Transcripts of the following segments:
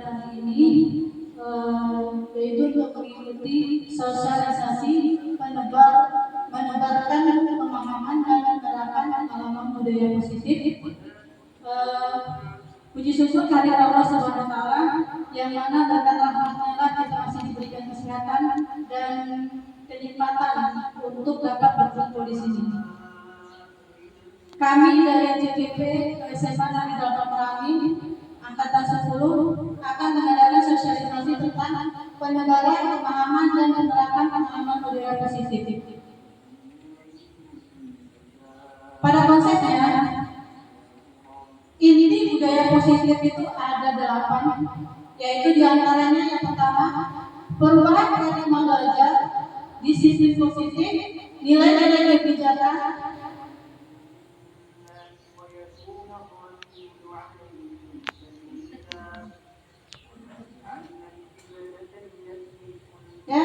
kali ini yaitu untuk mengikuti sosialisasi menebarkan pemahaman dan menerapkan pengalaman budaya positif. Puji syukur kehadirat Allah Subhanahu wa taala yang mana berkat rahmat-Nya kita masih diberikan kesehatan dan kenikmatan untuk dapat berkumpul di sini. Kami dari CPP SMA Negeri 8 Merangin Angkatan 10 akan mengadakan sosialisasi tentang penyebaran pemahaman dan penerapan pengalaman budaya positif. Pada konsepnya, inti budaya positif itu ada 8, yaitu diantaranya yang pertama, perubahan paradigma belajar, disiplin positif, nilai-nilai kebijakan, ya,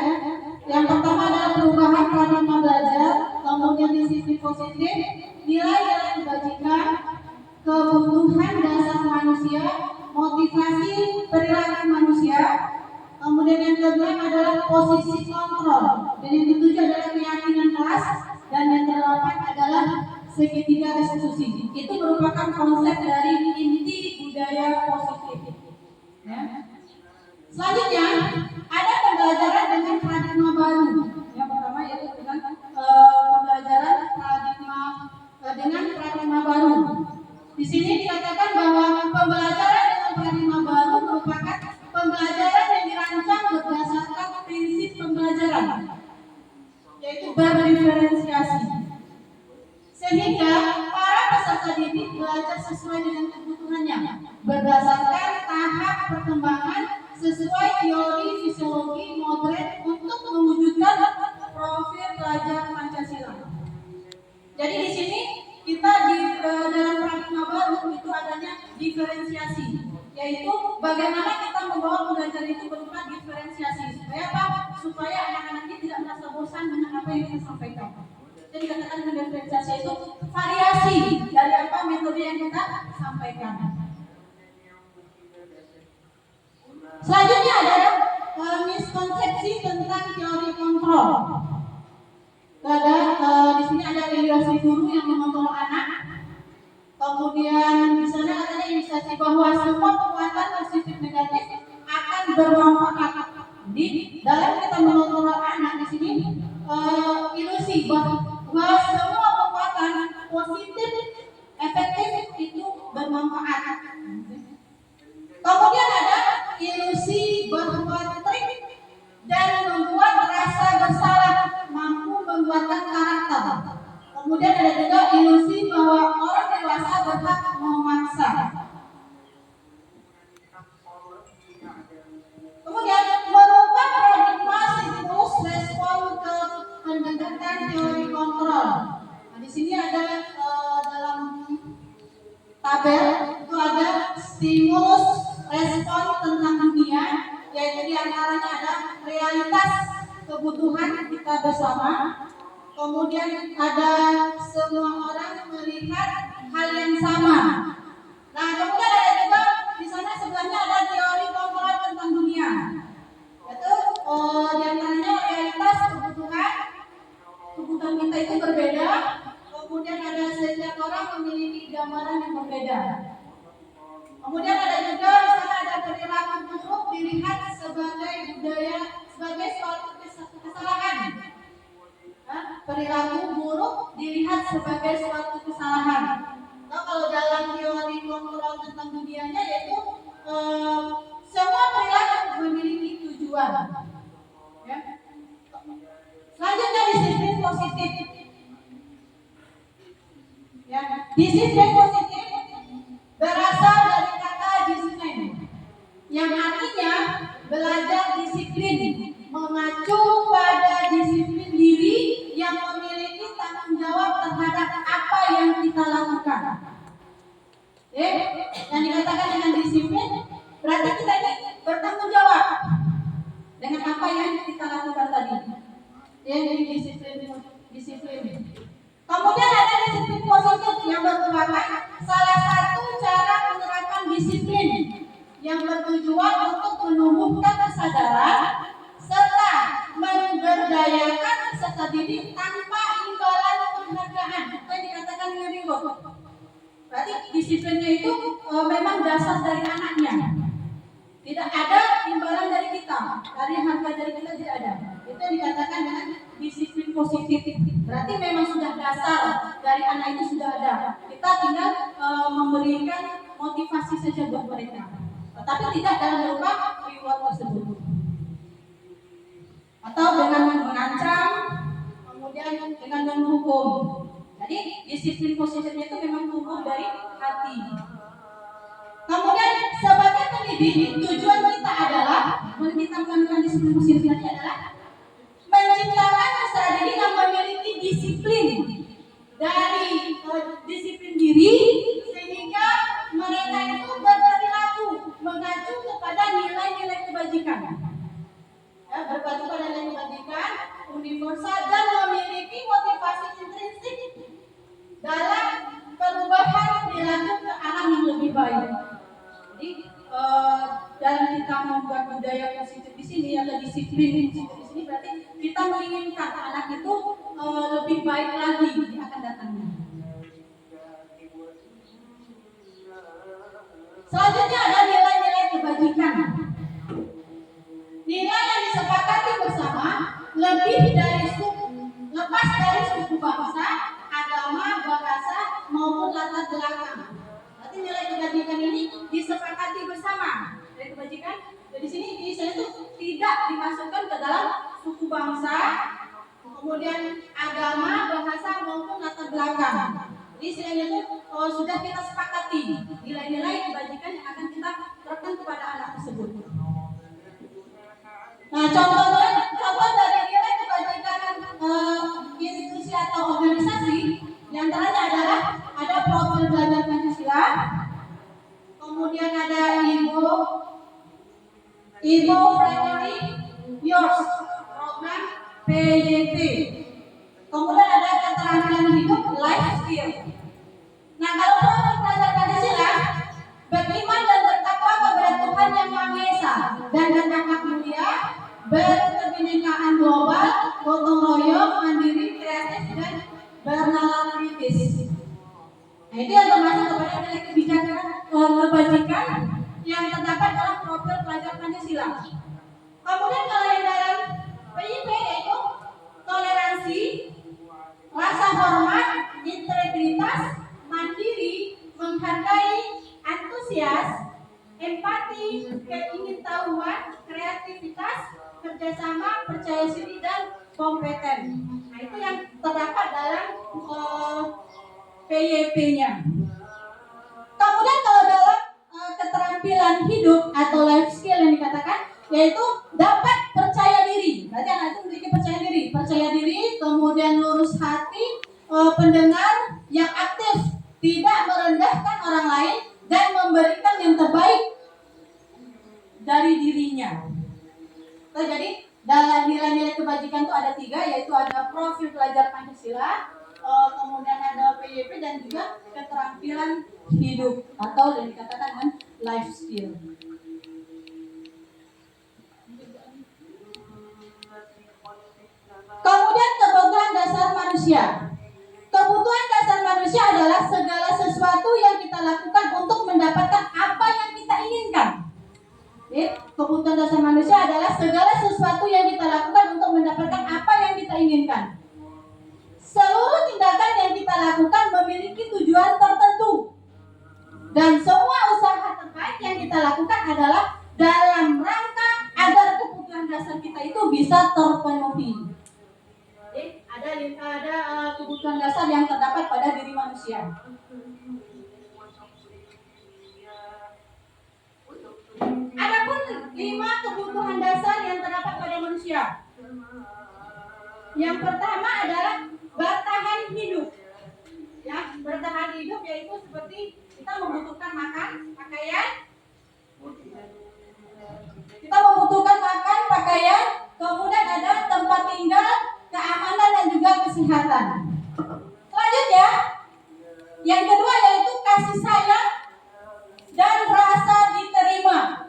yang pertama adalah perubahan paradigma belajar, kemudian disiplin positif, nilai-nilai kebajikan, kebutuhan dasar manusia, motivasi perilaku manusia, kemudian yang kedua adalah posisi kontrol, dan yang ketujuh adalah keyakinan kelas, dan yang kedelapan adalah segitiga restitusi. Itu merupakan konsep dari inti budaya positif. Ya. Selanjutnya ada pembelajaran dengan paradigma baru. Yang pertama yaitu dengan pembelajaran dengan paradigma baru. Di sini dikatakan bahwa pembelajaran dengan paradigma baru merupakan pembelajaran yang dirancang berdasarkan prinsip pembelajaran, yaitu berdiferensiasi, sehingga para peserta didik belajar sesuai dengan kebutuhannya, berdasarkan tahap perkembangan sesuai teori fisiologi modern untuk mewujudkan profil pelajar Pancasila. Jadi di sini kita dalam paradigma baru itu adanya diferensiasi, yaitu bagaimana kita membawa belajar itu berupa diferensiasi. Supaya apa? Supaya anak-anak ini tidak merasa bosan dengan apa yang kita sampaikan. Jadi katakan dengan diferensiasi itu variasi dari apa metode yang kita sampaikan. Selanjutnya adalah miskonsepsi tentang teori kontrol. Di sini ada ilustrasi guru yang mengontrol anak. Kemudian di sana ada ilustrasi bahwa semua kekuatan positif negatif akan bermanfaat. Di dalam kita mengontrol anak di sini ilusi bahwa semua kekuatan positif efektif itu bermanfaat. Kemudian ada ilusi bahwa trik dan membuat rasa bersalah mampu membuatkan karakter. Kemudian ada juga ilusi bahwa orang dewasa berhak memaksa. Kemudian merubah paradigma stimulus respon ke pendekatan teori kontrol. Nah, di sini ada dalam tabel itu ada stimulus respon tentang dunia, yaitu diantaranya ada realitas kebutuhan kita bersama. Kemudian ada semua orang melihat hal yang sama. Nah, kemudian ada juga di sana sebelahnya ada teori kontrol tentang dunia. Itu diantaranya realitas kebutuhan kita itu berbeda. Kemudian ada setiap orang memiliki gambaran yang berbeda. Kemudian ada juga di sana ada perilaku buruk dilihat sebagai budaya, sebagai suatu kesalahan. Perilaku buruk dilihat sebagai suatu kesalahan. Nah, kalau dalam teori kontrol tentang dunianya yaitu semua perilaku memiliki tujuan. Ya. Selanjutnya disiplin positif. Ya, disiplin positif berasal dari kata disiplin, yang artinya belajar disiplin, mengacu pada disiplin diri yang memiliki tanggung jawab terhadap apa yang kita lakukan. Yang dikatakan dengan disiplin berarti kita ini bertanggung jawab dengan apa yang kita lakukan tadi. Ini disiplin. Kemudian ada disiplin positif yang merupakan salah satu cara menerapkan disiplin yang bertujuan untuk menumbuhkan kesadaran serta memberdayakan peserta didik tanpa imbalan penghargaan. Itu yang dikatakan dengan reward. Berarti disiplinnya itu memang dasar dari anaknya. Tidak ada imbalan dari kita, dari harga dari kita tidak ada. Itu yang dikatakan dengan disiplin positif. Berarti memang sudah dasar dari anak itu sudah ada. Kita tinggal memberikan motivasi saja buat mereka, tetapi tidak dalam berupa reward tersebut. Atau dengan mengancam, kemudian dengan menghukum. Jadi disiplin positifnya itu memang tumbuh dari hati. Kemudian sebagai pendidik, tujuan kita adalah kita melakukan disiplin positif tadi adalah menciptakan peserta didik yang memiliki disiplin dari disiplin diri, sehingga mereka itu berperilaku mengacu kepada nilai-nilai kebajikan, ya, berpacu pada nilai kebajikan universal dan memiliki motivasi intrinsik dalam perubahan perilaku ke arah yang lebih baik. Jadi dalam kita membuat budaya positif di sini atau disiplin positif di sini berarti kita menginginkan anak itu lebih baik lagi di akan datangnya. Selanjutnya ada nilai-nilai kebajikan. Nilai yang disepakati bersama lepas dari suku bangsa, agama, bahasa maupun latar belakang. Berarti nilai kebajikan ini disepakati bersama. Nilai kebajikan di sini di saya itu tidak dimasukkan ke dalam suku bangsa, kemudian agama, bahasa maupun latar belakang. Jadi istilahnya itu sudah kita sepakati nilai-nilai kebajikan yang akan kita terapkan kepada anak tersebut. Nah, contoh dari nilai kebajikan institusi atau organisasi yang terakhir adalah ada profil belajar Pancasila, kemudian ada Ibu Friendly Yours program PYP, kemudian ada keterampilan hidup life skill. Nah, kalau profil belajar Pancasila beriman dan bertakwa kepada Tuhan Yang Maha Esa dan bertakwa mulia, berkebinekaan global, gotong royong, mandiri, kreatif dan bernalar kritis. Nah, itu yang termasuk kepada nilai kebajikan yang terdapat dalam profil pelajar Pancasila. Kemudian kalau yang dalam PYP yaitu toleransi, rasa hormat, integritas, mandiri, menghargai, antusias, empati, keingintahuan, kreativitas, kerjasama, percaya diri dan kompeten. Nah, itu yang terdapat dalam PYP-nya. Kemudian kalau dalam keterampilan hidup atau life skill yang dikatakan yaitu dapat percaya diri. Berarti anak itu memiliki percaya diri, kemudian lurus hati, pendengar yang aktif, tidak merendahkan orang lain dan memberikan yang terbaik dari dirinya. Jadi dalam nilai-nilai kebajikan itu ada 3, yaitu ada profil pelajar Pancasila, kemudian ada PYP dan juga keterampilan hidup atau yang dikatakan dengan life skill. Kemudian kebutuhan dasar manusia. Kebutuhan dasar manusia adalah segala sesuatu yang kita lakukan untuk mendapatkan apa yang kita inginkan. Kebutuhan dasar manusia adalah segala sesuatu yang kita lakukan untuk mendapatkan apa yang kita inginkan. Seluruh tindakan yang kita lakukan memiliki tujuan tertentu. Dan semua usaha terbaik yang kita lakukan adalah dalam rangka agar kebutuhan dasar kita itu bisa terpenuhi. Jadi ada kebutuhan dasar yang terdapat pada diri manusia. Adapun 5 kebutuhan dasar yang terdapat pada manusia. Yang pertama adalah bertahan hidup. Ya, bertahan hidup yaitu seperti kita membutuhkan makan, pakaian. Kemudian ada tempat tinggal, keamanan dan juga kesehatan. Selanjutnya, yang kedua yaitu kasih sayang dan rasa diterima.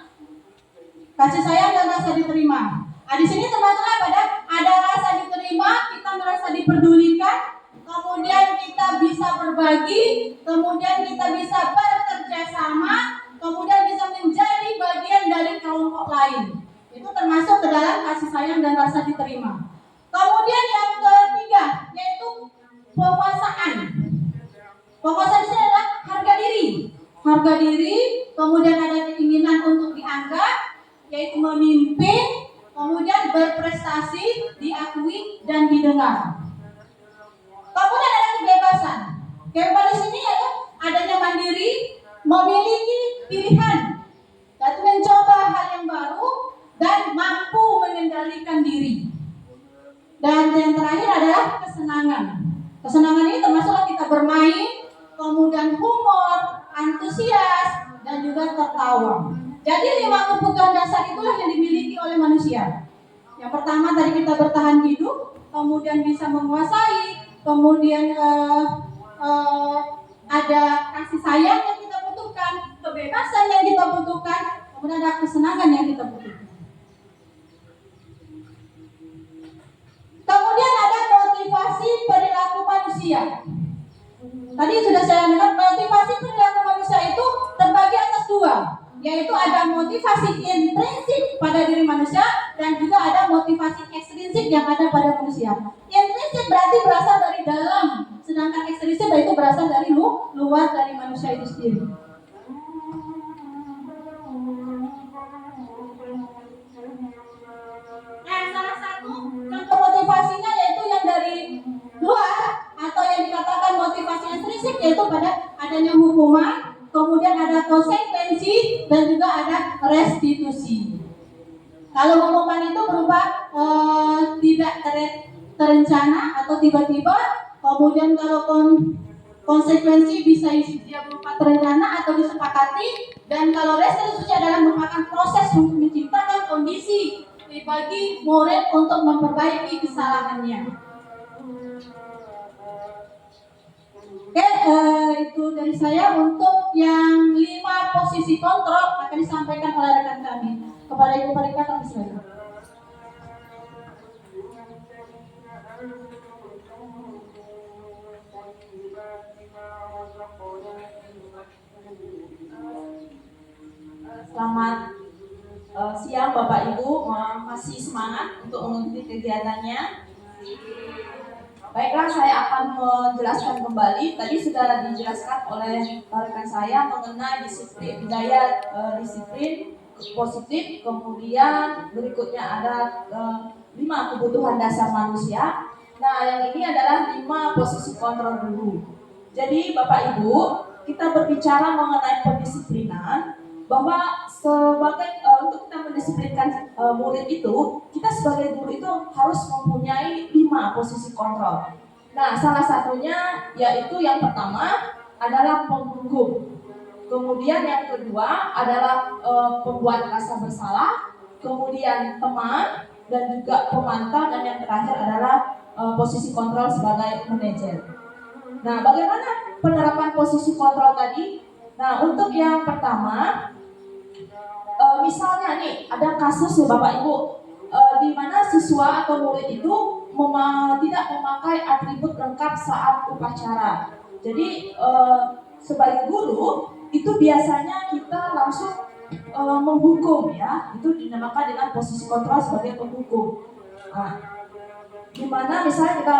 rasa diterima. Nah, di sini termasuk apa? Ada rasa diterima, kita merasa diperdulikan, kemudian kita bisa berbagi, kemudian kita bisa bekerja sama, kemudian bisa menjadi bagian dari kelompok lain. Itu termasuk ke dalam kasih sayang dan rasa diterima. Kemudian yang ketiga yaitu penguasaan. Penguasaan itu adalah harga diri. Harga diri, kemudian ada keinginan untuk dianggap, yaitu memimpin, kemudian berprestasi, diakui dan didengar. Kemudian ada kebebasan. Kebebasan di sini yaitu adanya mandiri, memiliki pilihan, dan mencoba hal yang baru dan mampu mengendalikan diri. Dan yang terakhir adalah kesenangan. Kesenangan ini termasuklah kita bermain, kemudian humor, antusias, dan juga tertawa. Jadi 5 kebutuhan dasar itulah yang dimiliki oleh manusia. Yang pertama tadi kita bertahan hidup, kemudian bisa menguasai, kemudian ada kasih sayang yang kita butuhkan, kebebasan yang kita butuhkan, kemudian ada kesenangan yang kita butuhkan. Kemudian ada motivasi perilaku manusia. Tadi sudah saya dengar motivasi perilaku manusia itu terbagi atas 2, yaitu ada motivasi intrinsik pada diri manusia dan juga ada motivasi ekstrinsik yang ada pada manusia. Intrinsik berarti berasal dari dalam, sedangkan ekstrinsik itu berasal dari luar dari manusia itu sendiri. Nah, salah satu contoh motivasinya yaitu yang dari luar atau yang dikatakan motivasi intrinsik, yaitu pada adanya hukuman, kemudian ada konsekuensi dan juga ada restitusi. Kalau hukuman itu berupa tidak terencana atau tiba-tiba, kemudian kalau konsekuensi bisa dia berupa terencana atau disepakati, dan kalau restitusi adalah merupakan proses untuk menciptakan kondisi bagi murid untuk memperbaiki kesalahannya. Oke, itu dari saya. Untuk yang 5 posisi kontrol akan disampaikan oleh rekan kami kepada Ibu Parika kami silakan. Selamat siang Bapak Ibu, masih semangat untuk mengikuti kegiatannya. Baiklah, saya akan menjelaskan kembali. Tadi sudah dijelaskan oleh rekan saya mengenai disiplin, daya disiplin positif. Kemudian berikutnya ada 5 kebutuhan dasar manusia. Nah, yang ini adalah 5 posisi kontrol dulu. Jadi Bapak Ibu, kita berbicara mengenai pendisiplinan, bahwa sebagai untuk kita mendisiplinkan murid itu, kita sebagai guru itu harus mempunyai 5 posisi kontrol. Nah, salah satunya yaitu yang pertama adalah penghukum. Kemudian yang kedua adalah pembuat rasa bersalah, kemudian teman dan juga pemantau, dan yang terakhir adalah posisi kontrol sebagai manajer. Nah, bagaimana penerapan posisi kontrol tadi? Nah, untuk yang pertama, misalnya nih ada kasus ya Bapak Ibu, di mana siswa atau murid itu tidak memakai atribut lengkap saat upacara. Jadi sebagai guru itu biasanya kita langsung menghukum ya, itu dinamakan dengan posisi kontrol sebagai penghukum. Nah, dimana misalnya kita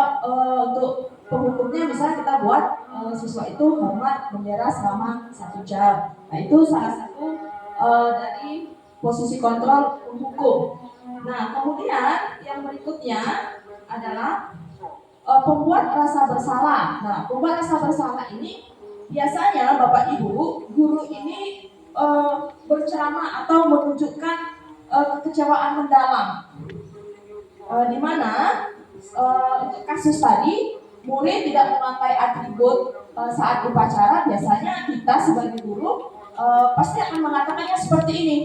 untuk penghukumnya misalnya kita buat siswa itu hormat bendera selama 1 jam. Nah, itu salah satu dari posisi kontrol penghukum. Nah, kemudian yang berikutnya adalah pembuat rasa bersalah. Nah, pembuat rasa bersalah ini biasanya Bapak Ibu, guru ini berceramah atau menunjukkan kekecewaan mendalam, di mana untuk kasus tadi murid tidak memakai atribut saat upacara. Biasanya kita sebagai guru pasti akan mengatakannya seperti ini: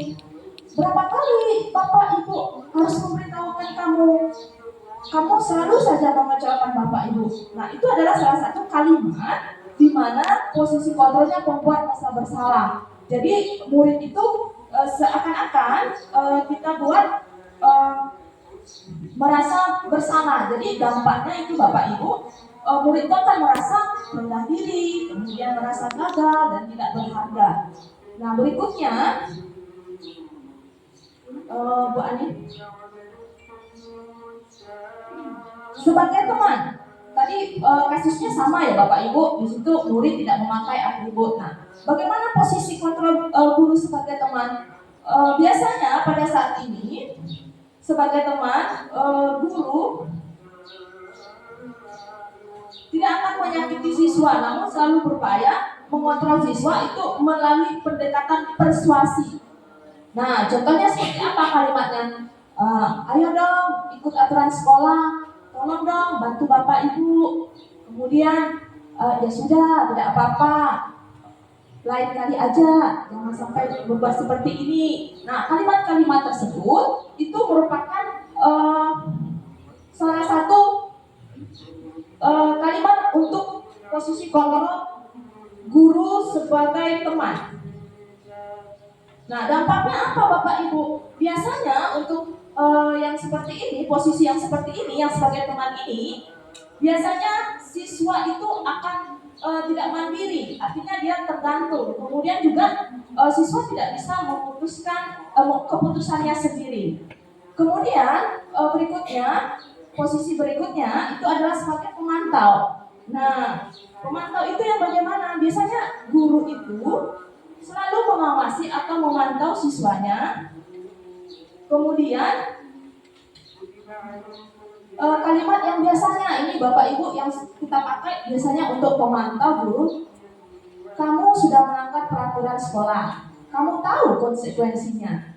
berapa kali Bapak Ibu harus memberitahukan kamu selalu saja mengecewakan Bapak Ibu. Nah, itu adalah salah satu kalimat di mana posisi kontrolnya pembuat rasa bersalah. Jadi murid itu seakan-akan kita buat bersalah. Jadi dampaknya itu Bapak Ibu, murid itu akan merasa rendah diri, kemudian merasa gagal dan tidak berharga. Nah berikutnya, Bu Ani, sebagai teman, tadi kasusnya sama ya Bapak Ibu, di situ murid tidak memakai atribut. Nah, bagaimana posisi kontrol guru sebagai teman? Biasanya pada saat ini sebagai teman, guru tidak akan menyakiti siswa, namun selalu berupaya mengontrol siswa itu melalui pendekatan persuasi. Nah, contohnya seperti apa kalimatnya? Ayo dong ikut aturan sekolah, tolong dong bantu bapak ibu. Kemudian ya sudah, tidak apa-apa, lain kali aja, jangan sampai berbuat seperti ini. Nah, kalimat-kalimat tersebut itu merupakan salah satu kalimat untuk posisi kontrol guru sebagai teman. Nah, dampaknya apa Bapak Ibu? Biasanya untuk yang seperti ini, posisi yang seperti ini, yang sebagai teman ini, biasanya siswa itu akan tidak mandiri, artinya dia tergantung. Kemudian juga siswa tidak bisa memutuskan keputusannya sendiri. Kemudian berikutnya, posisi berikutnya itu adalah sebagai pemantau. Nah, pemantau itu yang bagaimana? Biasanya guru itu selalu mengawasi atau memantau siswanya. Kemudian kalimat yang biasanya ini Bapak Ibu yang kita pakai biasanya untuk memantau guru. Kamu sudah melanggar peraturan sekolah, kamu tahu konsekuensinya.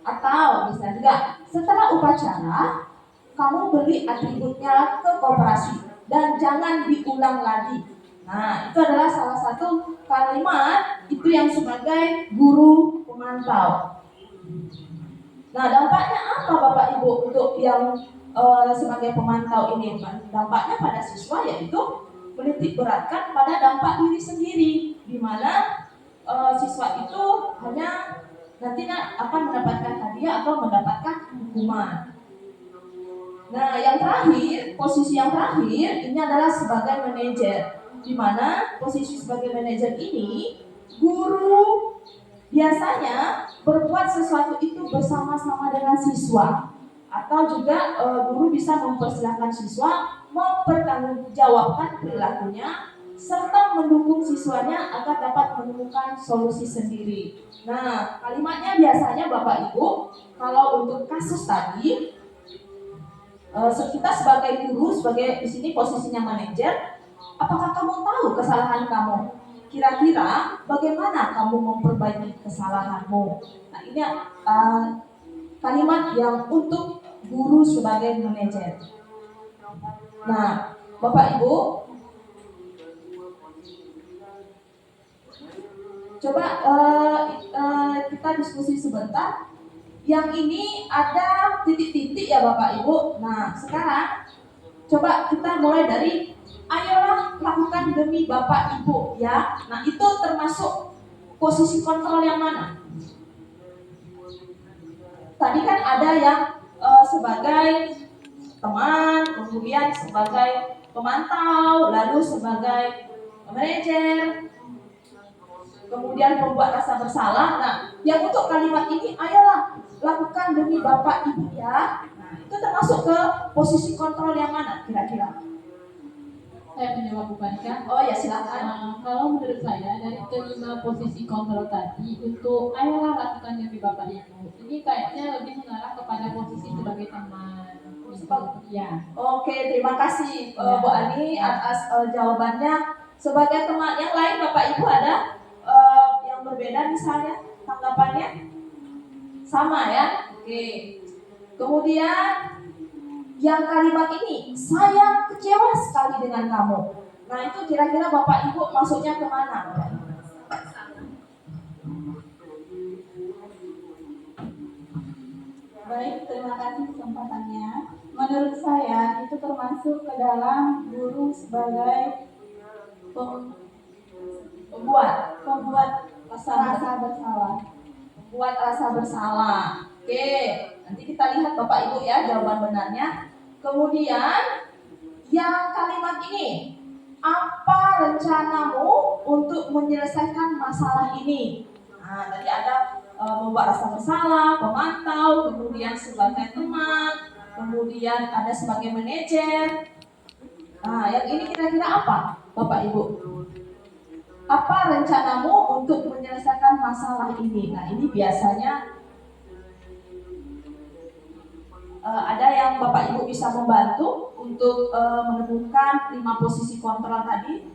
Atau bisa juga setelah upacara kamu beri atributnya ke koperasi dan jangan diulang lagi. Nah, itu adalah salah satu kalimat itu yang sebagai guru pemantau. Nah, dampaknya apa Bapak Ibu untuk yang sebagai pemantau ini? Dampaknya pada siswa yaitu menitik beratkan pada dampak diri sendiri, di mana siswa itu hanya nantinya akan mendapatkan hadiah atau mendapatkan hukuman. Nah, yang terakhir, posisi yang terakhir ini adalah sebagai manajer, di mana posisi sebagai manajer ini guru biasanya berbuat sesuatu itu bersama-sama dengan siswa, atau juga guru bisa mempersilahkan siswa mempertanggungjawabkan perilakunya serta mendukung siswanya agar dapat menemukan solusi sendiri. Nah, kalimatnya biasanya Bapak Ibu, kalau untuk kasus tadi kita sebagai guru, sebagai di sini posisinya manajer, apakah kamu tahu kesalahan kamu? Kira-kira bagaimana kamu memperbaiki kesalahanmu? Nah, ini kalimat yang untuk guru sebagai manajer. Nah, Bapak Ibu, coba kita diskusi sebentar. Yang ini ada titik-titik ya Bapak Ibu. Nah, sekarang coba kita mulai dari ayolah lakukan demi Bapak Ibu ya. Nah, itu termasuk posisi kontrol yang mana? Tadi kan ada yang sebagai teman, kemudian sebagai pemantau, lalu sebagai manajer, kemudian pembuat rasa bersalah. Nah, yang untuk kalimat ini ayolah lakukan demi Bapak Ibu ya. Nah, itu termasuk ke posisi kontrol yang mana kira-kira? Saya menjawab Bu Panika. Oh ya, silakan. Kalau menurut saya dari kelima posisi kontrol tadi untuk ayolah lakukan demi Bapak Ibu, ini kayaknya lebih mengarah kepada posisi sebagai teman. Ya. Oke, terima kasih Bu Ani atas jawabannya. Sebagai teman yang lain Bapak Ibu ada yang berbeda misalnya tanggapannya? Sama ya? Oke. Kemudian yang kalimat ini, saya kecewa sekali dengan kamu. Nah, itu kira-kira Bapak Ibu maksudnya kemana? Baik, terima kasih kesempatannya. Menurut saya itu termasuk ke dalam guru sebagai pembuat rasa bersalah. Buat rasa bersalah. Oke, nanti kita lihat Bapak Ibu ya jawaban benarnya. Kemudian yang kalimat ini, apa rencanamu untuk menyelesaikan masalah ini? Nah, tadi ada membuat rasa bersalah, pemantau, kemudian sebagai teman, kemudian ada sebagai manajer. Nah, yang ini kira-kira apa, Bapak Ibu? Apa rencanamu untuk menyelesaikan masalah ini? Nah, ini biasanya ada yang Bapak Ibu bisa membantu untuk menemukan 5 posisi kontrol tadi.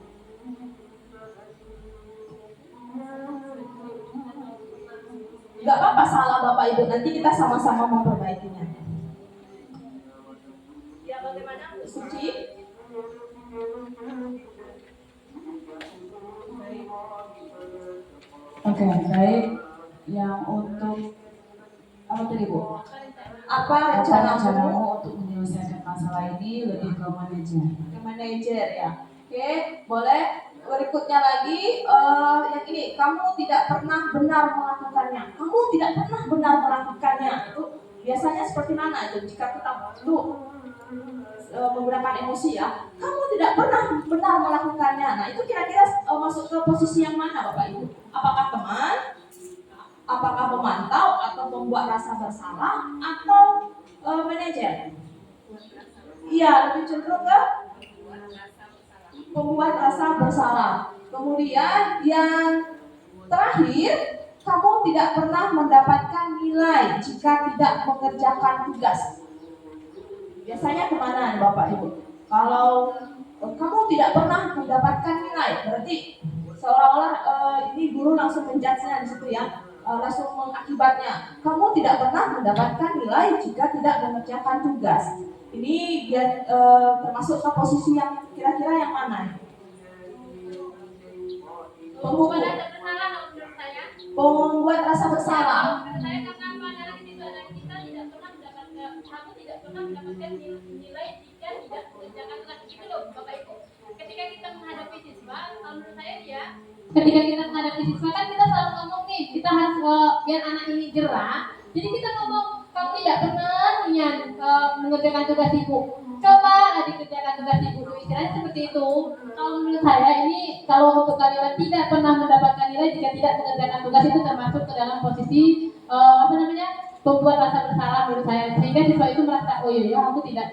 Gak apa-apa salah Bapak Ibu, nanti kita sama-sama memperbaikinya. Ya, bagaimana Bu Suci? Oke, baik. Yang untuk apa tadi Bu? Apa Rencanamu rencanamu untuk menyelesaikan masalah ini lebih ke manajer. ke manajer ya? Oke, boleh. Berikutnya lagi, yang ini, kamu tidak pernah benar melakukannya. Kamu tidak pernah benar melakukannya. Itu biasanya seperti mana itu? Jika kita itu menggunakan emosi ya, kamu tidak pernah benar melakukannya. Nah, itu kira-kira masuk ke posisi yang mana Bapak Ibu? Apakah teman? Apakah memantau atau membuat rasa bersalah atau manajer? Iya, lebih cenderung ke membuat rasa bersalah. Kemudian yang terakhir, kamu tidak pernah mendapatkan nilai jika tidak mengerjakan tugas. Biasanya kemana Bapak Ibu? Kalau kamu tidak pernah mendapatkan nilai, berarti seolah-olah ini guru langsung menjudge-nya di situ ya, langsung mengakibatnya. Kamu tidak pernah mendapatkan nilai jika tidak mengerjakan tugas. Ini biar termasuk ke posisi yang kira-kira yang mana? Bukan ada bersalah menurut saya. Membuat rasa bersalah. Menurut saya karena apa? Adalah kita tidak pernah mendapatkan, aku tidak pernah mendapatkan nilai jika tidak mengerjakan tugas itu loh, Bapak Ibu. Ketika kita menghadapi siswa, menurut saya ya. Ketika kita menghadapi siswa kan kita selalu ngomong nih, kita harus biar anak ini jerah. Jadi kita ngomong, kamu tidak pernah mengerjakan tugas ibu. Coba dikerjakan tugas ibu, istilahnya seperti itu. Kalau menurut saya ini, kalau untuk kalimat tidak pernah mendapatkan nilai jika tidak mengerjakan tugas itu termasuk ke dalam posisi membuat rasa bersalah menurut saya, sehingga siswa itu merasa oh iya aku tidak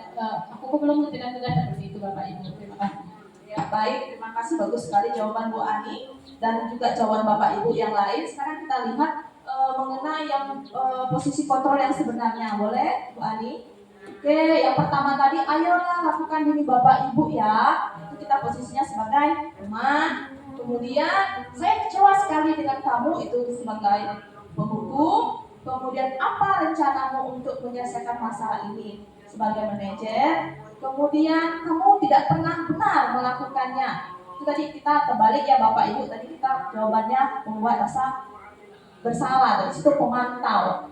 aku belum mengerjakan tugas seperti itu Bapak Ibu. Terima kasih. Ya, baik, terima kasih, bagus sekali jawaban Bu Ani dan juga jawaban Bapak Ibu yang lain. Sekarang kita lihat mengenai yang posisi kontrol yang sebenarnya. Boleh Bu Ani? Oke, yang pertama tadi, ayolah lakukan diri Bapak Ibu ya. Itu kita posisinya sebagai teman. Kemudian, saya kecewa sekali dengan kamu, itu sebagai penghukum. Kemudian, apa rencanamu untuk menyelesaikan masalah ini sebagai manajer? Kemudian, kamu tidak pernah benar melakukannya. Itu tadi kita terbalik ya Bapak Ibu. Tadi kita jawabannya membuat rasa bersalah. Dari situ pemantau.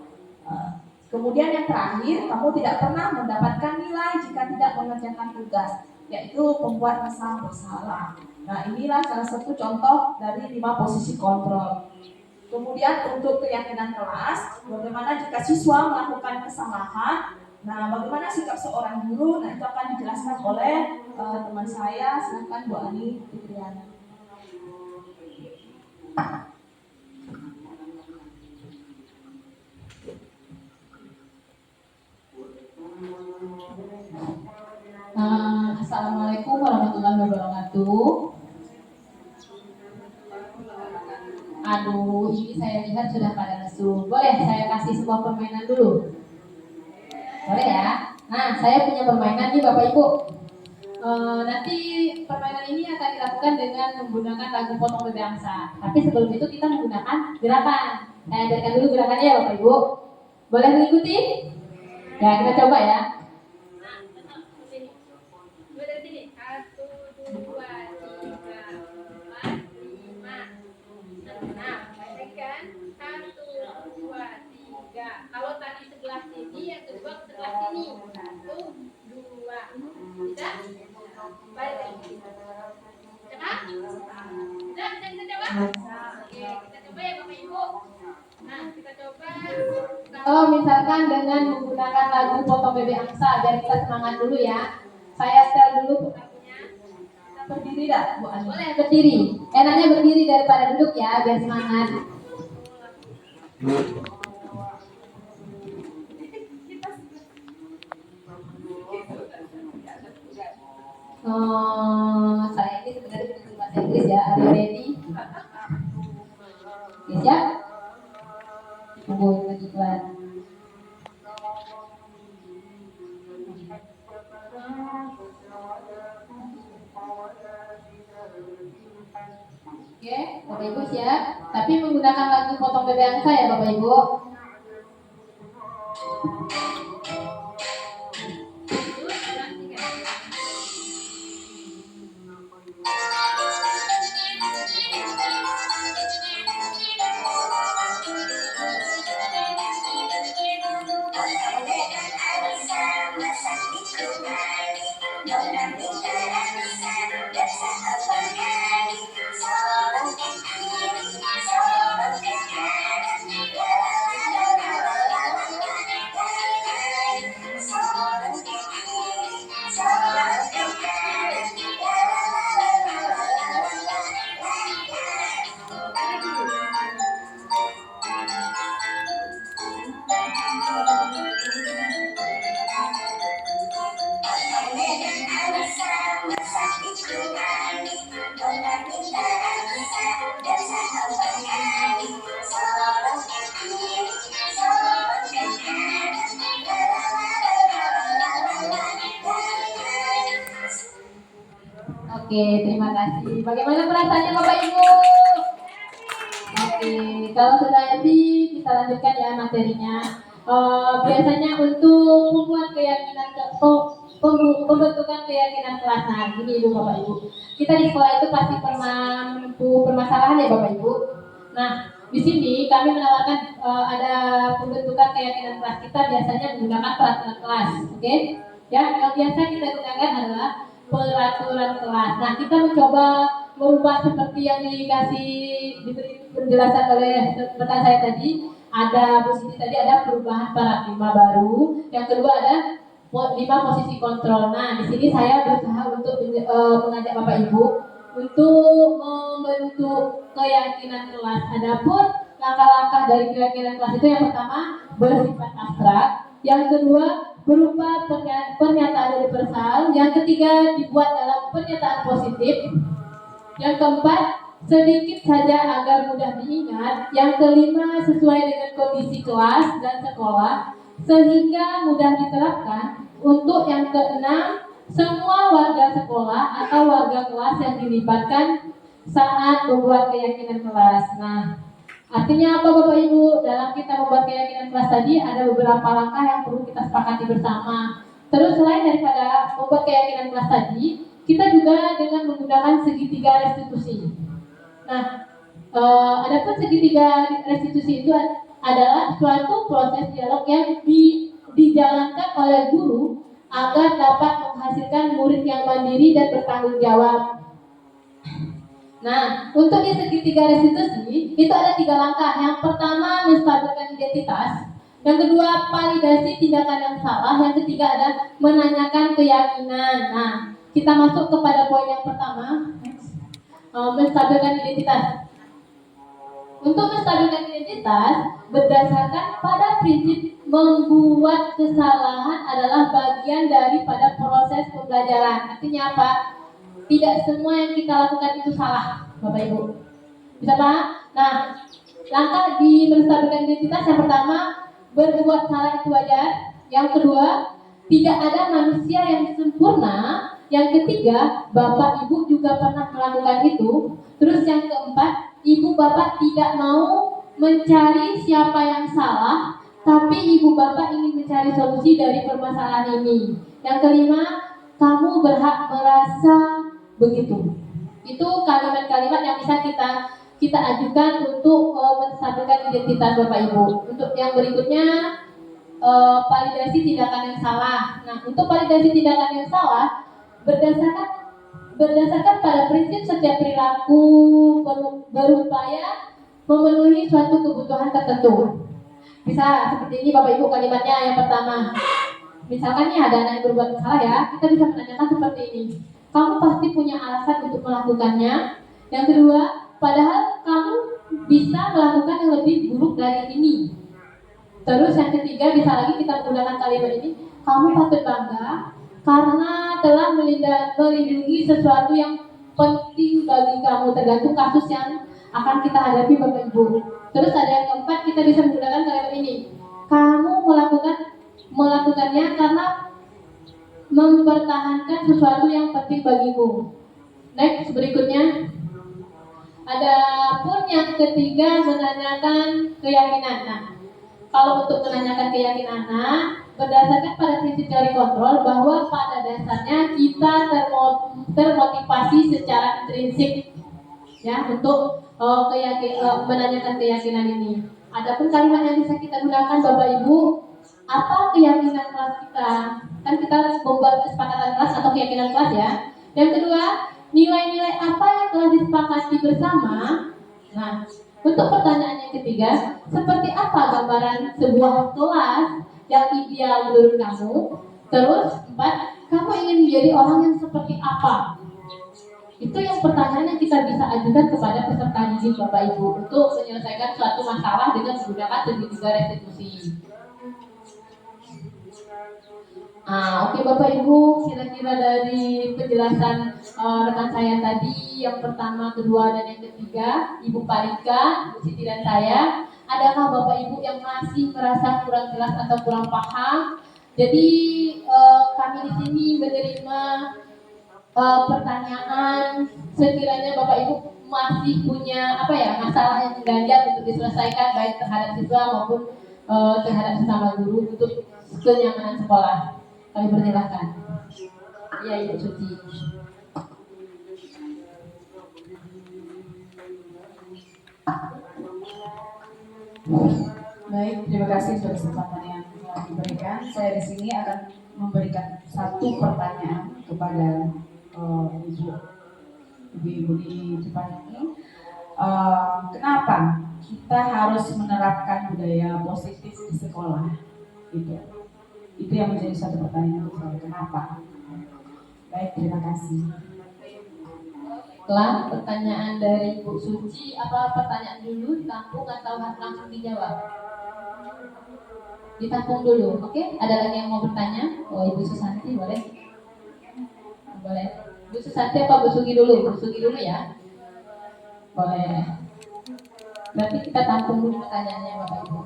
Kemudian yang terakhir, kamu tidak pernah mendapatkan nilai jika tidak mengerjakan tugas, yaitu membuat rasa bersalah. Nah, inilah salah satu contoh dari 5 posisi kontrol. Kemudian untuk keyakinan kelas, bagaimana jika siswa melakukan kesalahan, nah bagaimana sikap seorang guru, nah itu akan dijelaskan oleh teman saya, silakan Bu Ani Fitriana. Assalamualaikum warahmatullahi wabarakatuh. Aduh, ini saya lihat sudah pada lesu. Boleh saya kasih sebuah permainan dulu? Boleh ya? Nah, saya punya permainan nih Bapak Ibu. Nanti permainan ini akan dilakukan dengan menggunakan lagu Potong Bebangsa. Tapi sebelum itu kita menggunakan gerakan. Saya ajarkan dulu gerakannya ya Bapak Ibu. Boleh mengikuti? Ya, kita coba ya. Kalau tadi sebelah sini, yang kedua sebelah sini. 1, 2. Bisa? Balik lagi. Coba? Bisa kita coba? Oke, kita coba ya Bapak Ibu. Nah, kita coba. Kalau misalkan dengan menggunakan lagu Potong Bebek Angsa, biar kita semangat dulu ya. Saya setel dulu pengakunya. Kita berdiri dah, Bu Ani. Boleh berdiri. Enaknya berdiri daripada duduk ya, biar semangat. Saya ini sebenarnya bukan bahasa Inggris ya. Are you ready? Oke, siap? Tunggu lagi iklan. Oke, Bapak Ibu siap? Tapi menggunakan lagu Potong Bebek Angsa ya Bapak Ibu. Oke, terima kasih. Bagaimana perasaannya Bapak Ibu? Oke, kalau sudah happy, kita lanjutkan ya materinya. Biasanya untuk membuat keyakinan pembentukan keyakinan kelas. Nah, gini dulu Bapak Ibu. Kita di sekolah itu pasti pernah menempuh permasalahan ya Bapak Ibu. Nah, di sini kami menawarkan ada pembentukan keyakinan kelas kita biasanya menggunakan peraturan kelas, oke? Ya, yang biasa kita gunakan adalah peraturan kelas. Nah, kita mencoba merubah seperti yang diberi penjelasan oleh rekan saya tadi. Ada Bu Siti tadi ada perubahan paradigma baru. Yang kedua ada 5 posisi kontrol. Nah, di sini saya berusaha untuk mengajak Bapak Ibu untuk membentuk keyakinan kelas. Adapun langkah-langkah dari keyakinan kelas itu yang pertama bersifat abstrak, yang kedua berupa pernyataan universal, yang ketiga dibuat dalam pernyataan positif, yang keempat sedikit saja agar mudah diingat, yang kelima sesuai dengan kondisi kelas dan sekolah sehingga mudah diterapkan, untuk yang keenam semua warga sekolah atau warga kelas yang dilibatkan saat membuat keyakinan kelas. Nah, artinya apa Bapak Ibu? Dalam kita membuat keyakinan kelas tadi ada beberapa langkah yang perlu kita sepakati bersama. Terus selain daripada membuat keyakinan kelas tadi, kita juga dengan menggunakan segitiga restitusi. Nah, adapun segitiga restitusi itu adalah suatu proses dialog yang dijalankan oleh guru agar dapat menghasilkan murid yang mandiri dan bertanggung jawab. Nah, untuk di segitiga restitusi itu ada 3 langkah. Yang pertama menstabilkan identitas, yang kedua validasi tindakan yang salah, yang ketiga ada menanyakan keyakinan. Nah, kita masuk kepada poin yang pertama, menstabilkan identitas. Untuk menstabilkan identitas berdasarkan pada prinsip membuat kesalahan adalah bagian daripada proses pembelajaran. Artinya apa? Tidak semua yang kita lakukan itu salah, Bapak Ibu. Bisa Pak? Nah, langkah di menstabilkan identitas yang pertama, berbuat salah itu wajar. Yang kedua, tidak ada manusia yang sempurna. Yang ketiga, Bapak Ibu juga pernah melakukan itu. Terus yang keempat, Ibu Bapak tidak mau mencari siapa yang salah, tapi Ibu Bapak ingin mencari solusi dari permasalahan ini. Yang kelima, kamu berhak merasa begitu. Itu kalimat-kalimat yang bisa kita ajukan untuk menstabilkan identitas Bapak Ibu. Untuk yang berikutnya, validasi tindakan yang salah. Nah, untuk validasi tindakan yang salah berdasarkan pada prinsip setiap perilaku berupaya memenuhi suatu kebutuhan tertentu. Bisa seperti ini Bapak Ibu kalimatnya. Yang pertama, misalkan nih ada anak yang berbuat salah ya, kita bisa menanyakan seperti ini. Kamu pasti punya alasan untuk melakukannya. Yang kedua, padahal kamu bisa melakukan yang lebih buruk dari ini. Terus yang ketiga, bisa lagi kita menggunakan kalimat ini, kamu patut bangga karena telah melindungi sesuatu yang penting bagi kamu, tergantung kasus yang akan kita hadapi Bapak Ibu. Terus ada yang keempat, kita bisa menggunakan kalimat ini, kamu melakukannya karena mempertahankan sesuatu yang penting bagimu. Next, berikutnya. Adapun yang ketiga, menanyakan keyakinan. Nah, kalau untuk menanyakan keyakinan anak, berdasarkan pada prinsip teori kontrol bahwa pada dasarnya kita termotivasi secara intrinsik ya untuk menanyakan keyakinan ini. Adapun kalimat yang bisa kita gunakan Bapak Ibu, apa keyakinan kelas kita? Kan kita membuat kesepakatan kelas atau keyakinan kelas ya. Yang kedua, nilai-nilai apa yang telah disepakati bersama. Nah, untuk pertanyaan yang ketiga, seperti apa gambaran sebuah kelas yang ideal menurut kamu? Terus, 4, kamu ingin menjadi orang yang seperti apa? Itu yang pertanyaan yang kita bisa ajukan kepada peserta didik Bapak Ibu untuk menyelesaikan suatu masalah dengan menggunakan segitiga restitusi. Oke Bapak Ibu, kira-kira dari penjelasan rekan saya tadi, yang pertama, kedua, dan yang ketiga, Ibu Parika, Ibu Siti dan saya, adakah Bapak Ibu yang masih merasa kurang jelas atau kurang paham? Jadi kami di sini menerima pertanyaan, sekiranya Bapak Ibu masih punya masalah yang mengganjal untuk diselesaikan baik terhadap siswa maupun terhadap sesama guru untuk kenyamanan sekolah. Kami persilahkan. Ya, Ibu Suci. Baik, terima kasih untuk kesempatan yang telah diberikan. Saya di sini akan memberikan satu pertanyaan kepada Ibu di depan ini. Kenapa kita harus menerapkan budaya positif di sekolah? Itu yang menjadi satu pertanyaan untuk saya. Kenapa? Baik, terima kasih. Setelah pertanyaan dari Ibu Suci, apa pertanyaan dulu ditampung atau langsung dijawab? Ditampung dulu, oke? Ada lagi yang mau bertanya? Oh, Ibu Susanti boleh? Boleh. Ibu Susanti apa Bu Sugi dulu? Bu Sugi dulu ya? Boleh. Berarti kita tampung dulu pertanyaannya Bapak Ibu.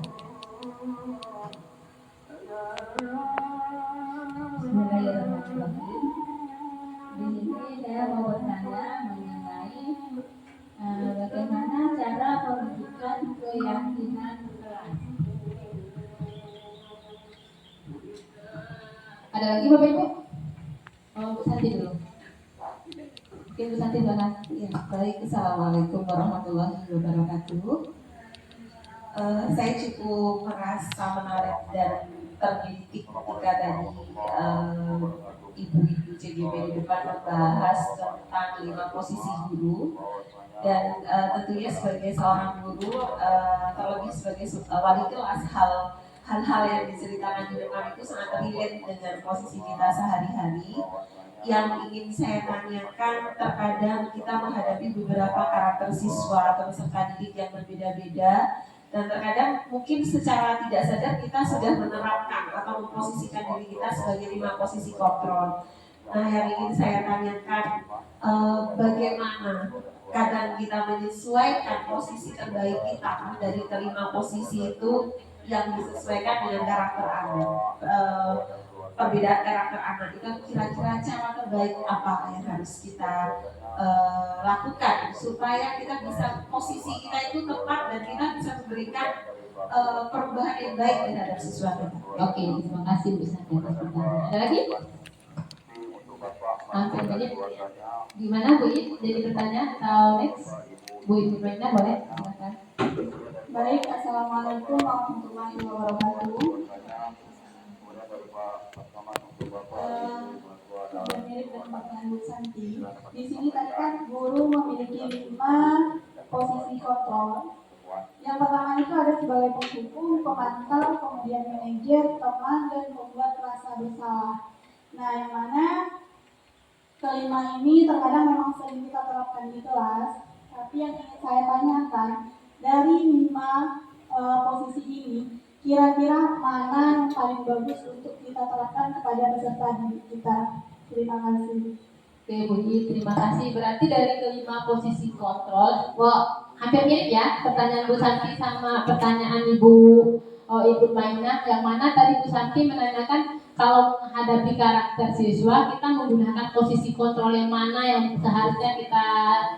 Bismillahirrahmanirrahim. Di sini saya mau bertanya mengenai bagaimana cara menunjukkan keyakinan kelas. Ada lagi Bapak Ibu? Bu Santi dulu. Oke, Bu Santi silakan. Ya, baik. Assalamualaikum warahmatullahi wabarakatuh. Saya cukup merasa menarik dan terdidik ketika tadi ibu-ibu CGP di depan membahas tentang 5 posisi guru, dan tentunya sebagai seorang guru, terlebih sebagai wali kelas, hal-hal yang diceritakan di depan itu sangat relate dengan posisi kita sehari-hari. Yang ingin saya tanyakan, terkadang kita menghadapi beberapa karakter siswa atau peserta didik yang berbeda-beda, dan terkadang mungkin secara tidak sadar kita sudah menerapkan atau memposisikan diri kita sebagai 5 posisi kontrol. Nah, yang ingin saya tanyakan, bagaimana kadang kita menyesuaikan posisi terbaik kita dari kelima posisi itu yang disesuaikan dengan karakter anak. Perbedaan karakter anak itu kira-kira cara terbaik apa yang harus kita lakukan supaya kita bisa, posisi kita itu tepat dan kita bisa memberikan perubahan yang baik terhadap siswa kita. Oke, terima kasih Bu Santi atas pertanyaan. Ada lagi? Gimana Bu I? Jadi pertanyaan atau next? Bu Ibu Brenda boleh? Silakan. Baik, Assalamualaikum warahmatullahi wabarakatuh. Mirip dengan pertanyaan Bu Santi. Di sini tadi kan guru memiliki 5 posisi kontrol. Yang pertama itu ada sebagai penghukum, pemantau, kemudian manajer, teman, dan membuat rasa bersalah. Nah, yang mana kelima ini terkadang memang sering kita terapkan di kelas, tapi yang ingin saya tanyakan, dari 5 posisi ini, kira-kira mana yang paling bagus untuk kita terapkan kepada peserta didik kita? Terima kasih. Oke Bu I, terima kasih. Berarti dari kelima posisi kontrol, wah hampir mirip ya pertanyaan Bu Santi sama pertanyaan Ibu Mainah, yang mana tadi Bu Santi menanyakan kalau menghadapi karakter siswa kita menggunakan posisi kontrol yang mana yang seharusnya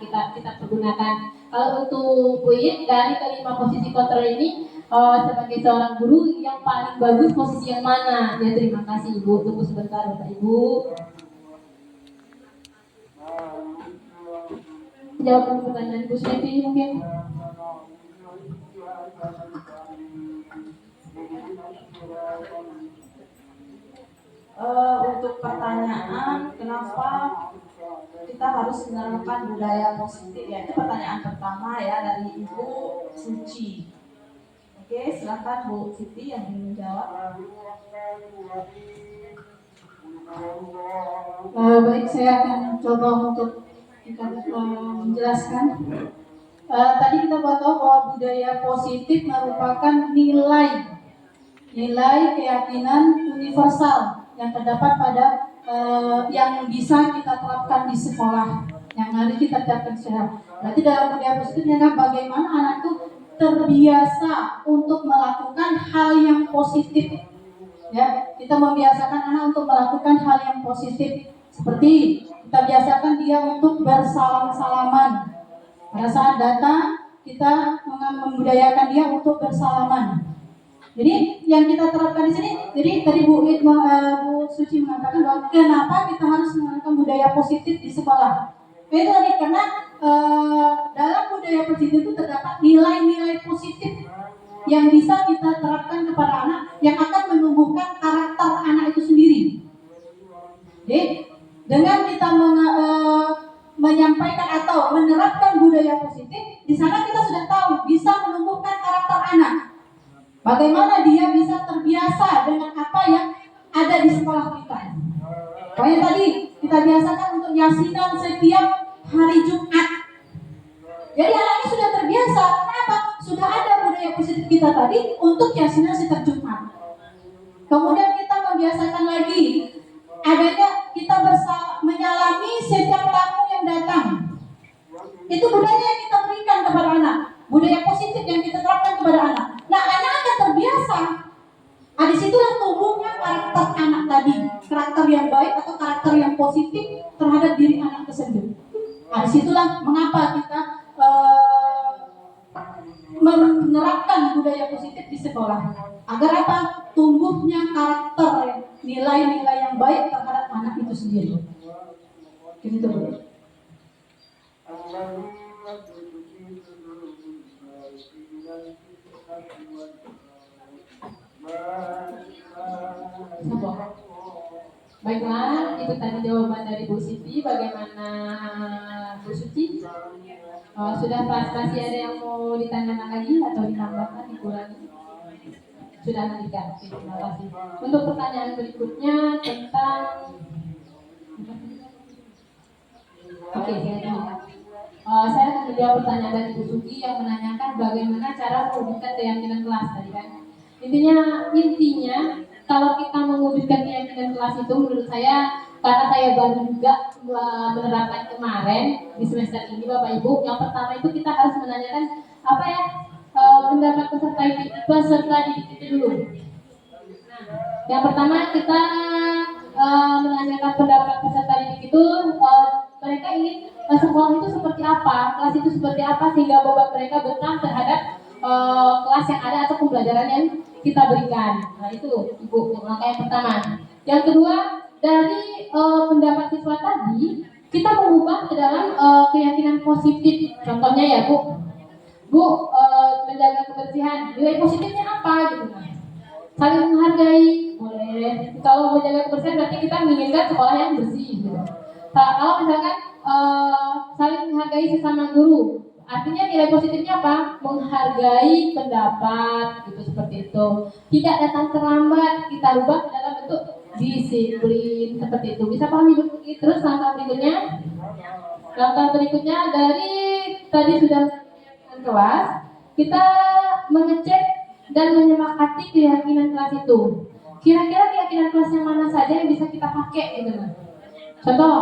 kita pergunakan. Kalau untuk Bu I, dari kelima posisi kontrol ini sebagai seorang guru yang paling bagus posisi yang mana? Ya terima kasih Ibu. Tunggu sebentar Bapak Ibu. Jawab dulu pertanyaan Bu Siti mungkin. Untuk pertanyaan kenapa kita harus menerapkan budaya positif, ya itu pertanyaan pertama ya dari Ibu Suci. Oke, silakan Bu Siti yang ingin menjawab. Baik, saya akan coba untuk menjelaskan. Tadi kita tahu bahwa budaya positif merupakan nilai keyakinan universal yang terdapat pada yang bisa kita terapkan di sekolah, yang harus kita terapkan di sekolah. Berarti dalam budaya positif adalah bagaimana anak itu terbiasa untuk melakukan hal yang positif. Ya, kita membiasakan anak untuk melakukan hal yang positif, seperti kita biasakan dia untuk bersalam-salaman. Pada saat datang, kita membudayakan dia untuk bersalaman. Jadi yang kita terapkan di sini, jadi tadi Bu Suci mengatakan bahwa kenapa kita harus menggunakan budaya positif di sekolah. Itu tadi karena dalam budaya positif itu terdapat nilai-nilai positif yang bisa kita terapkan kepada anak yang akan menumbuhkan karakter anak itu sendiri. Jadi dengan kita menyampaikan atau menerapkan budaya positif, di sana kita sudah tahu bisa menumbuhkan karakter anak. Bagaimana dia bisa terbiasa dengan apa yang ada di sekolah kita. Pokoknya tadi kita biasakan untuk yasinan setiap hari Jumat. Jadi anaknya sudah terbiasa. Kenapa? Sudah ada budaya positif kita tadi untuk yasinan setiap Jumat. Kemudian kita membiasakan lagi adanya kita menyalami setiap tamu yang datang. Itu budaya yang kita berikan kepada anak, budaya positif yang kita terapkan kepada anak. Nah, anak akan terbiasa. Disitulah tumbuhnya karakter anak tadi, karakter yang baik atau karakter yang positif terhadap diri anak tersebut. Disitulah mengapa kita menerapkan budaya positif di sekolah. Agar apa? Tumbuhnya karakter, nilai-nilai yang baik terhadap anak itu sendiri. Gitu. Baiklah, itu tadi jawaban dari Bu Siti. Bagaimana Bu Suci? Sudah pas, masih ada yang mau ditanyakan lagi atau ditambahkan, dikurangi? Sudah nantikan. Oke, terima kasih. Untuk pertanyaan berikutnya tentang saya akan menjawab pertanyaan dari Bu Suci yang menanyakan bagaimana cara mewujudkan keyakinan kelas tadi kan. Intinya kalau kita mewujudkan keyakinan kelas itu menurut saya, karena saya baru juga menerapkan kemarin di semester ini Bapak Ibu, yang pertama itu kita harus menanyakan apa ya pendapat peserta didik itu dulu. Nah, yang pertama kita menanyakan pendapat peserta didik itu, mereka ingin sekolah itu seperti apa, kelas itu seperti apa, sehingga bobot mereka betah terhadap kelas yang ada atau pembelajaran yang kita berikan. Nah itu Ibu, langkah yang pertama. Yang kedua, dari pendapat siswa tadi kita mengubah ke dalam keyakinan positif. Contohnya ya Bu, menjaga kebersihan, nilai positifnya apa gitu kan? Saling menghargai, boleh. Kalau menjaga kebersihan berarti kita menginginkan sekolah yang bersih gitu. Kalau misalkan saling menghargai sesama guru, Artinya nilai positifnya apa? Menghargai pendapat, gitu seperti itu. Tidak datang terlambat, kita rubah dalam bentuk disiplin seperti itu. Bisa pahami terus langkah berikutnya? Langkah berikutnya dari tadi sudah menyiapkan kelas, kita mengecek dan menyepakati keyakinan kelas itu. Kira-kira keyakinan kelas yang mana saja yang bisa kita pakai, gitu. Contoh,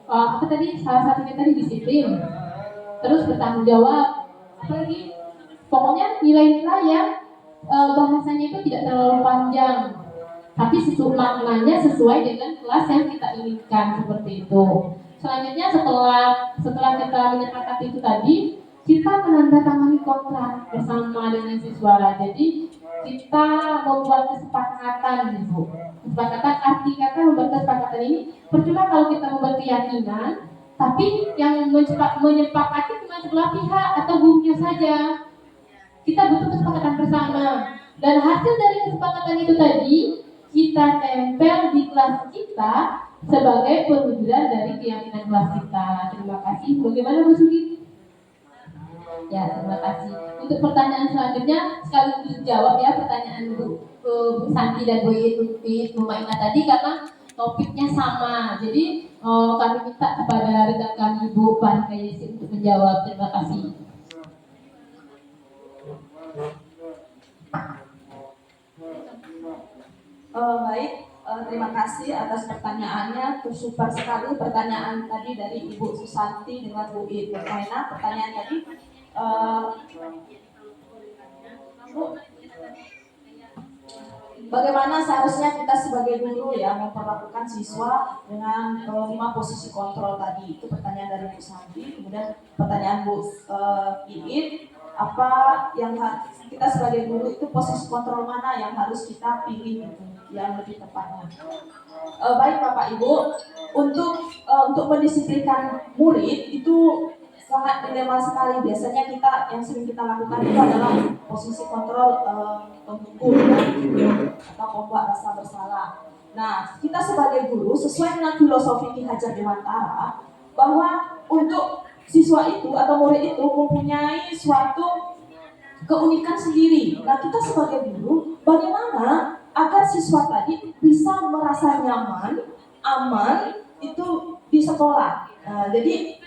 apa tadi? Salah satunya tadi disiplin. Terus bertanggung jawab, apalagi pokoknya nilai-nilai yang bahasanya itu tidak terlalu panjang, tapi maknanya sesuai dengan kelas yang kita inginkan seperti itu. Selanjutnya setelah kita menyepakati itu tadi, kita menandatangani kontrak bersama dengan siswa. Jadi kita membuat kesepakatan, Ibu. Kesepakatan, arti kata membuat kesepakatan ini percuma kalau kita membuat keyakinan, tapi yang menyepakati cuma sebelah pihak atau gurunya saja. Kita butuh kesepakatan bersama. Dan hasil dari kesepakatan itu tadi kita tempel di kelas kita sebagai perwujudan dari keyakinan kelas kita. Terima kasih. Bagaimana Bu Sugi? Ya, terima kasih. Untuk pertanyaan selanjutnya sekaligus jawab ya pertanyaan Bu Santi dan Bu Maina tadi karena topiknya sama. Jadi kami minta kepada rekan kami Bu Pak Yesi untuk menjawab. Terima kasih. Baik, terima kasih atas pertanyaannya. Super sekali pertanyaan tadi dari Ibu Susanti dengan Bu Maina. Pertanyaan tadi, Bu, bagaimana seharusnya kita sebagai guru ya memperlakukan siswa dengan 5 posisi kontrol tadi? Itu pertanyaan dari Bu Santi. Kemudian pertanyaan Bu Iit, apa yang kita sebagai guru itu posisi kontrol mana yang harus kita pilih gitu, yang lebih tepatnya? Baik Bapak Ibu, untuk mendisiplinkan murid itu sangat dilema sekali. Biasanya yang sering kita lakukan itu adalah posisi kontrol pemukul atau pembuat rasa bersalah. Nah, kita sebagai guru sesuai dengan filosofi Ki Hajar Dewantara bahwa untuk siswa itu atau murid itu mempunyai suatu keunikan sendiri. Nah, kita sebagai guru bagaimana agar siswa tadi bisa merasa nyaman, aman itu di sekolah. Nah, jadi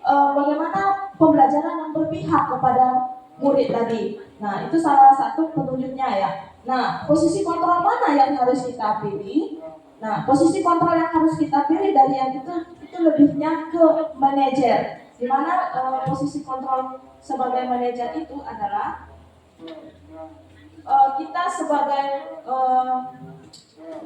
bagaimana pembelajaran yang berpihak kepada murid tadi. Nah, itu salah satu petunjuknya ya. Nah, posisi kontrol mana yang harus kita pilih? Nah, posisi kontrol yang harus kita pilih dari yang itu lebihnya ke manajer. Di mana posisi kontrol sebagai manajer itu adalah kita sebagai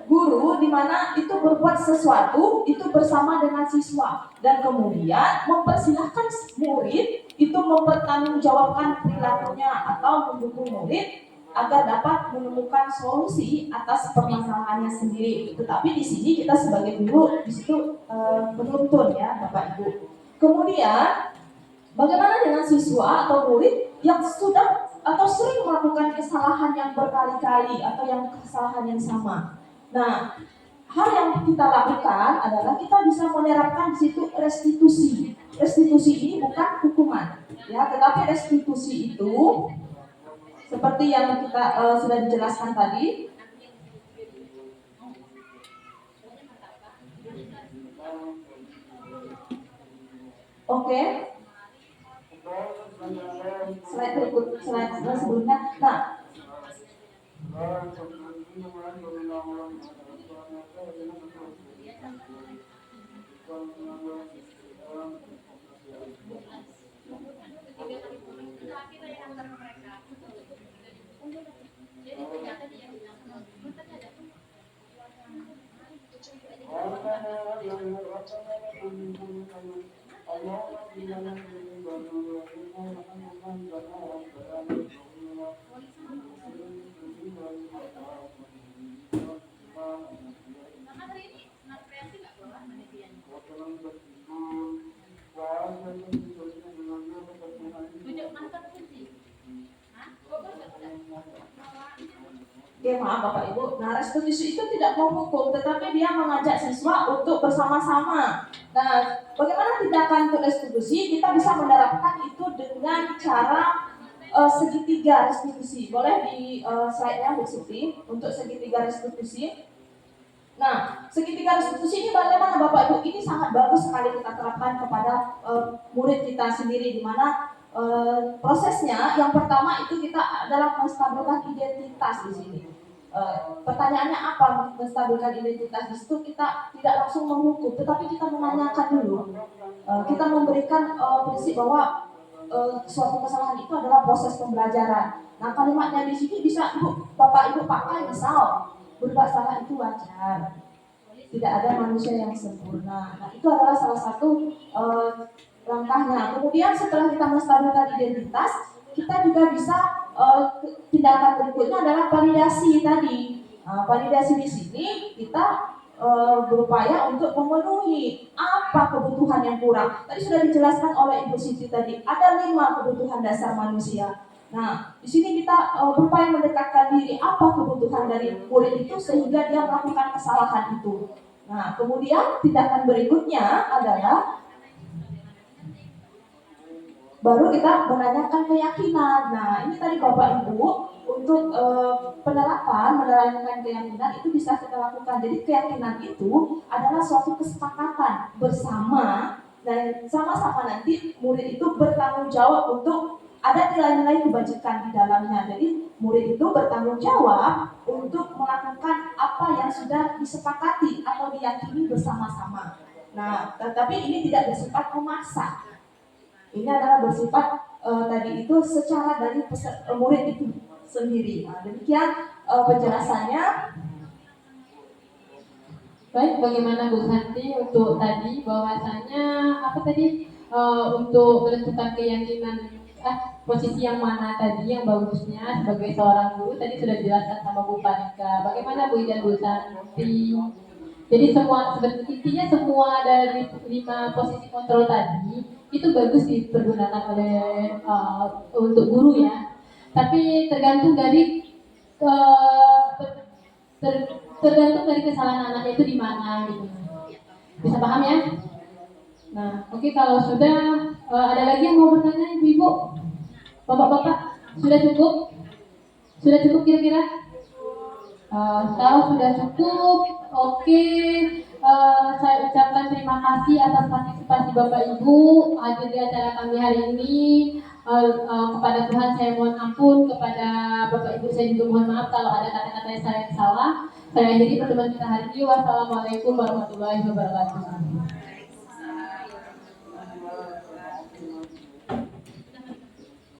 guru di mana itu berbuat sesuatu itu bersama dengan siswa dan kemudian mempersilahkan murid itu mempertanggungjawabkan perilakunya atau mendukung murid agar dapat menemukan solusi atas permasalahannya sendiri. Tetapi di sini kita sebagai guru di situ menuntun ya Bapak Ibu. Kemudian bagaimana dengan siswa atau murid yang sudah atau sering melakukan kesalahan yang berkali-kali atau yang kesalahan yang sama? Nah, hal yang kita lakukan adalah kita bisa menerapkan di situ restitusi. Restitusi ini bukan hukuman, ya, tetapi restitusi itu seperti yang kita sudah dijelaskan tadi. Oke. Slide sebelumnya. Nah, Oke, maaf Bapak Ibu. Nah, restitusi itu tidak menghukum, tetapi dia mengajak siswa untuk bersama-sama. Nah, bagaimana tindakan untuk restitusi? Kita bisa menerapkan itu dengan cara segitiga restitusi. Boleh di slide-nya Bu Siti untuk segitiga restitusi. Nah, segitiga restitusi ini bagaimana Bapak Ibu? Ini sangat bagus sekali kita terapkan kepada murid kita sendiri, di mana prosesnya yang pertama itu kita adalah menstabilkan identitas di sini. Pertanyaannya apa menstabilkan identitas? Di situ kita tidak langsung menghukum, tetapi kita menanyakan dulu. Kita memberikan prinsip bahwa suatu kesalahan itu adalah proses pembelajaran. Nah, kalimatnya di sini bisa Bapak Ibu pakai, misal berbuat salah itu wajar. Tidak ada manusia yang sempurna. Nah, itu adalah salah satu langkahnya. Kemudian setelah kita menstabilkan identitas, kita juga bisa tindakan berikutnya adalah validasi tadi. Validasi di sini kita berupaya untuk memenuhi apa kebutuhan yang kurang. Tadi sudah dijelaskan oleh Ibu Siti tadi, ada 5 kebutuhan dasar manusia. Nah, di sini kita berupaya mendekatkan diri apa kebutuhan dari murid itu sehingga dia melakukan kesalahan itu. Nah, kemudian tindakan berikutnya adalah baru kita menanyakan keyakinan. Nah, ini tadi Bapak Ibu untuk menerangkan keyakinan itu bisa kita lakukan. Jadi keyakinan itu adalah suatu kesepakatan bersama dan sama-sama nanti murid itu bertanggung jawab untuk ada nilai-nilai kebajikan di dalamnya. Jadi murid itu bertanggung jawab untuk melakukan apa yang sudah disepakati atau diyakini bersama-sama. Nah, tetapi ini tidak bersifat memaksa. Ini adalah bersifat tadi itu secara dari murid itu sendiri. Nah, demikian penjelasannya. Baik, bagaimana Bu Santi untuk tadi bahwasanya apa tadi untuk menentukan keyakinan posisi yang mana tadi yang bagusnya sebagai seorang guru tadi sudah dijelaskan sama Bu Panika. Bagaimana Bu dan Bu Santi? Jadi intinya semua dari 5 posisi kontrol tadi itu bagus dipergunakan oleh untuk guru ya. Tapi tergantung dari tergantung dari kesalahan anaknya itu di mana gitu. Bisa paham ya? Nah, oke, kalau sudah ada lagi yang mau bertanya Ibu-ibu? Bapak-bapak, sudah cukup? Sudah cukup kira-kira? Kalau sudah cukup, oke. Saya ucapkan terima kasih atas partisipasi Bapak Ibu hadir di acara kami hari ini. Kepada Tuhan saya mohon ampun, kepada Bapak Ibu saya juga mohon maaf kalau ada kata-kata yang saya salah. Saya akhiri pertemuan kita hari ini. Wassalamualaikum warahmatullahi wabarakatuh.